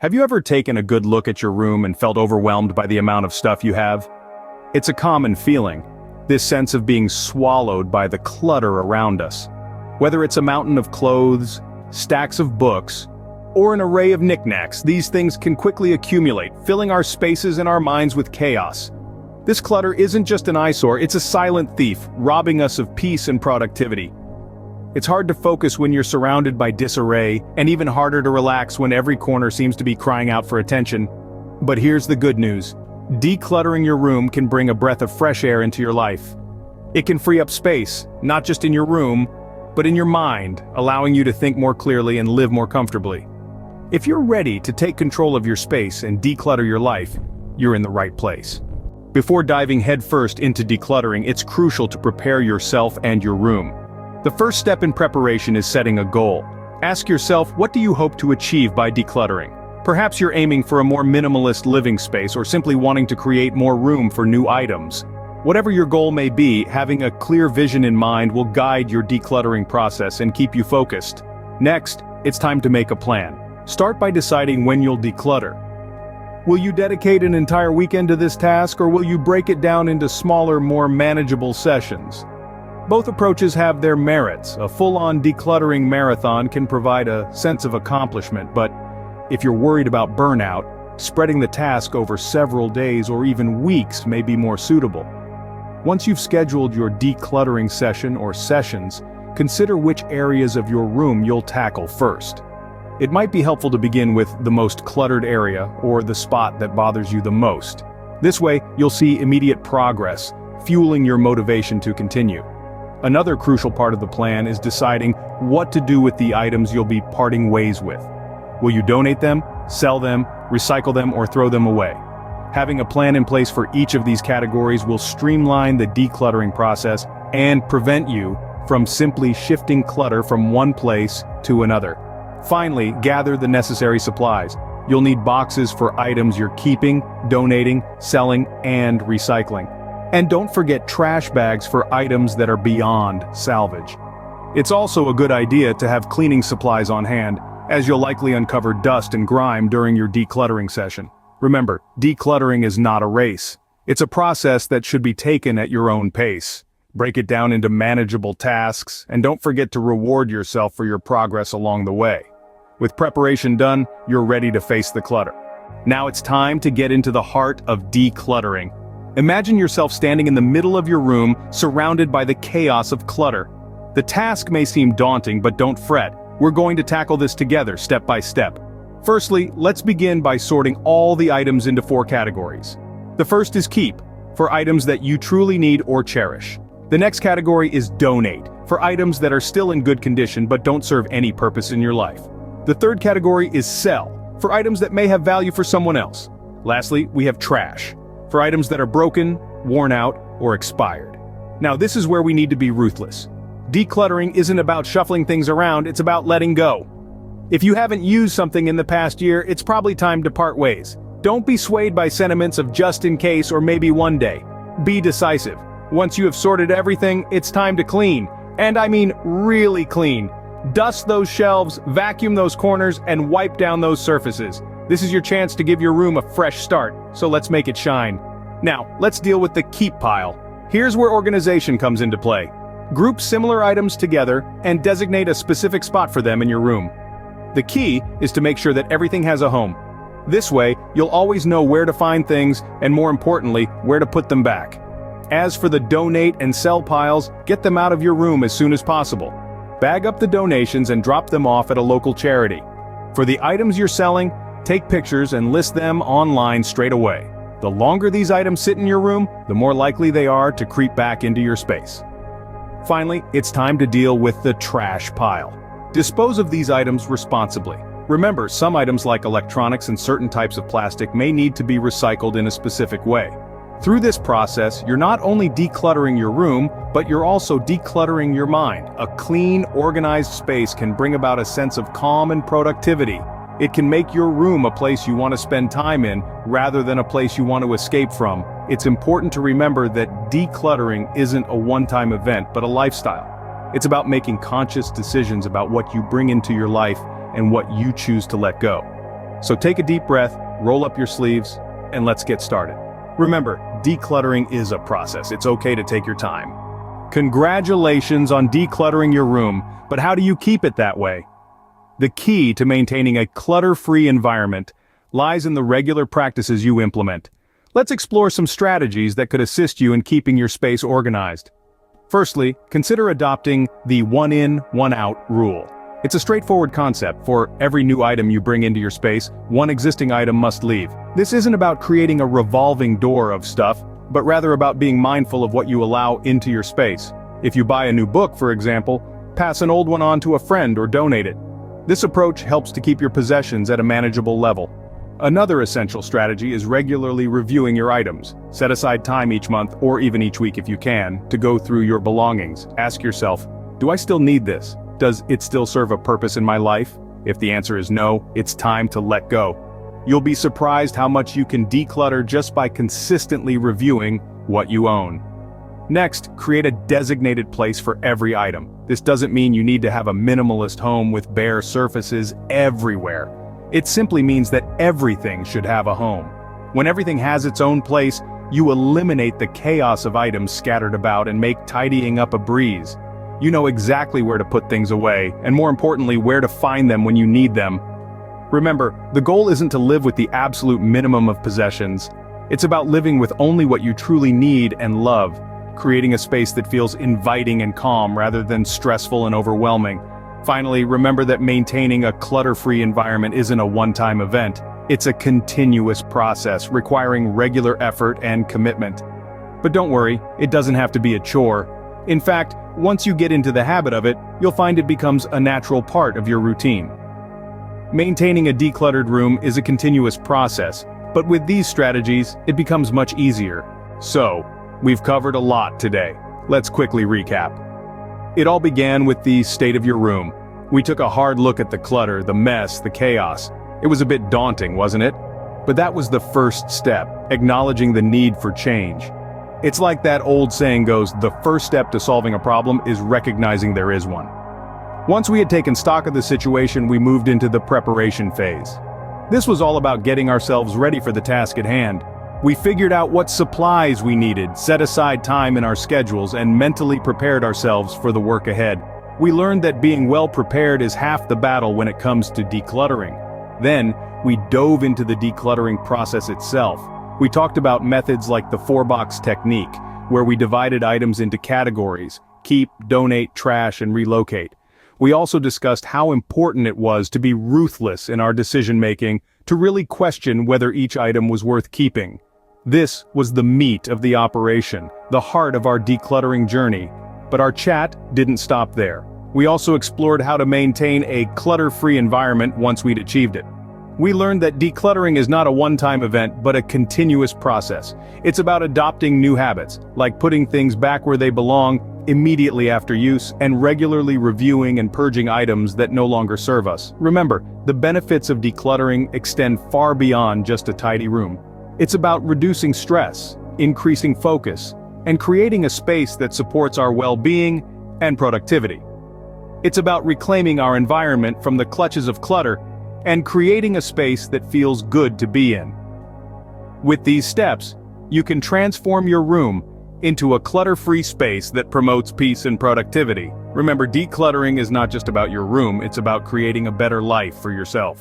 Have you ever taken a good look at your room and felt overwhelmed by the amount of stuff you have? It's a common feeling, this sense of being swallowed by the clutter around us. Whether it's a mountain of clothes, stacks of books, or an array of knickknacks, these things can quickly accumulate, filling our spaces and our minds with chaos. This clutter isn't just an eyesore, it's a silent thief, robbing us of peace and productivity. It's hard to focus when you're surrounded by disarray, and even harder to relax when every corner seems to be crying out for attention. But here's the good news. Decluttering your room can bring a breath of fresh air into your life. It can free up space, not just in your room, but in your mind, allowing you to think more clearly and live more comfortably. If you're ready to take control of your space and declutter your life, you're in the right place. Before diving headfirst into decluttering, it's crucial to prepare yourself and your room. The first step in preparation is setting a goal. Ask yourself, what do you hope to achieve by decluttering? Perhaps you're aiming for a more minimalist living space or simply wanting to create more room for new items. Whatever your goal may be, having a clear vision in mind will guide your decluttering process and keep you focused. Next, it's time to make a plan. Start by deciding when you'll declutter. Will you dedicate an entire weekend to this task, or will you break it down into smaller, more manageable sessions? Both approaches have their merits. A full-on decluttering marathon can provide a sense of accomplishment, but if you're worried about burnout, spreading the task over several days or even weeks may be more suitable. Once you've scheduled your decluttering session or sessions, consider which areas of your room you'll tackle first. It might be helpful to begin with the most cluttered area or the spot that bothers you the most. This way, you'll see immediate progress, fueling your motivation to continue. Another crucial part of the plan is deciding what to do with the items you'll be parting ways with. Will you donate them, sell them, recycle them, or throw them away? Having a plan in place for each of these categories will streamline the decluttering process and prevent you from simply shifting clutter from one place to another. Finally, gather the necessary supplies. You'll need boxes for items you're keeping, donating, selling, and recycling. And don't forget trash bags for items that are beyond salvage. It's also a good idea to have cleaning supplies on hand, as you'll likely uncover dust and grime during your decluttering session. Remember, decluttering is not a race. It's a process that should be taken at your own pace. Break it down into manageable tasks, and don't forget to reward yourself for your progress along the way. With preparation done, you're ready to face the clutter. Now it's time to get into the heart of decluttering. Imagine yourself standing in the middle of your room, surrounded by the chaos of clutter. The task may seem daunting, but don't fret. We're going to tackle this together, step by step. Firstly, let's begin by sorting all the items into 4 categories. The first is keep, for items that you truly need or cherish. The next category is donate, for items that are still in good condition but don't serve any purpose in your life. The third category is sell, for items that may have value for someone else. Lastly, we have trash, for items that are broken, worn out, or expired. Now this is where we need to be ruthless. Decluttering isn't about shuffling things around, it's about letting go. If you haven't used something in the past year, it's probably time to part ways. Don't be swayed by sentiments of just in case or maybe one day. Be decisive. Once you have sorted everything, it's time to clean. And I mean really clean. Dust those shelves, vacuum those corners, and wipe down those surfaces. This is your chance to give your room a fresh start, so let's make it shine. Now, let's deal with the keep pile. Here's where organization comes into play. Group similar items together and designate a specific spot for them in your room. The key is to make sure that everything has a home. This way, you'll always know where to find things and, more importantly, where to put them back. As for the donate and sell piles, get them out of your room as soon as possible. Bag up the donations and drop them off at a local charity. For the items you're selling, take pictures and list them online straight away. The longer these items sit in your room, the more likely they are to creep back into your space. Finally, it's time to deal with the trash pile. Dispose of these items responsibly. Remember, some items like electronics and certain types of plastic may need to be recycled in a specific way. Through this process, you're not only decluttering your room, but you're also decluttering your mind. A clean, organized space can bring about a sense of calm and productivity. It can make your room a place you want to spend time in, rather than a place you want to escape from. It's important to remember that decluttering isn't a one-time event, but a lifestyle. It's about making conscious decisions about what you bring into your life and what you choose to let go. So take a deep breath, roll up your sleeves, and let's get started. Remember, decluttering is a process. It's okay to take your time. Congratulations on decluttering your room, but how do you keep it that way? The key to maintaining a clutter-free environment lies in the regular practices you implement. Let's explore some strategies that could assist you in keeping your space organized. Firstly, consider adopting the one in, one out rule. It's a straightforward concept. For every new item you bring into your space, one existing item must leave. This isn't about creating a revolving door of stuff, but rather about being mindful of what you allow into your space. If you buy a new book, for example, pass an old one on to a friend or donate it. This approach helps to keep your possessions at a manageable level. Another essential strategy is regularly reviewing your items. Set aside time each month, or even each week if you can, to go through your belongings. Ask yourself, do I still need this? Does it still serve a purpose in my life? If the answer is no, it's time to let go. You'll be surprised how much you can declutter just by consistently reviewing what you own. Next, create a designated place for every item. This doesn't mean you need to have a minimalist home with bare surfaces everywhere. It simply means that everything should have a home. When everything has its own place, you eliminate the chaos of items scattered about and make tidying up a breeze. You know exactly where to put things away, and more importantly, where to find them when you need them. Remember, the goal isn't to live with the absolute minimum of possessions. It's about living with only what you truly need and love, creating a space that feels inviting and calm rather than stressful and overwhelming. Finally, remember that maintaining a clutter-free environment isn't a one-time event. It's a continuous process requiring regular effort and commitment. But don't worry, it doesn't have to be a chore. In fact, once you get into the habit of it, you'll find it becomes a natural part of your routine. Maintaining a decluttered room is a continuous process, but with these strategies, it becomes much easier. So, we've covered a lot today. Let's quickly recap. It all began with the state of your room. We took a hard look at the clutter, the mess, the chaos. It was a bit daunting, wasn't it? But that was the first step, acknowledging the need for change. It's like that old saying goes, the first step to solving a problem is recognizing there is one. Once we had taken stock of the situation, we moved into the preparation phase. This was all about getting ourselves ready for the task at hand. We figured out what supplies we needed, set aside time in our schedules, and mentally prepared ourselves for the work ahead. We learned that being well prepared is half the battle when it comes to decluttering. Then, we dove into the decluttering process itself. We talked about methods like the 4-box technique, where we divided items into categories: keep, donate, trash, and relocate. We also discussed how important it was to be ruthless in our decision-making, to really question whether each item was worth keeping. This was the meat of the operation, the heart of our decluttering journey. But our chat didn't stop there. We also explored how to maintain a clutter-free environment once we'd achieved it. We learned that decluttering is not a one-time event, but a continuous process. It's about adopting new habits, like putting things back where they belong immediately after use, and regularly reviewing and purging items that no longer serve us. Remember, the benefits of decluttering extend far beyond just a tidy room. It's about reducing stress, increasing focus, and creating a space that supports our well-being and productivity. It's about reclaiming our environment from the clutches of clutter and creating a space that feels good to be in. With these steps, you can transform your room into a clutter-free space that promotes peace and productivity. Remember, decluttering is not just about your room, it's about creating a better life for yourself.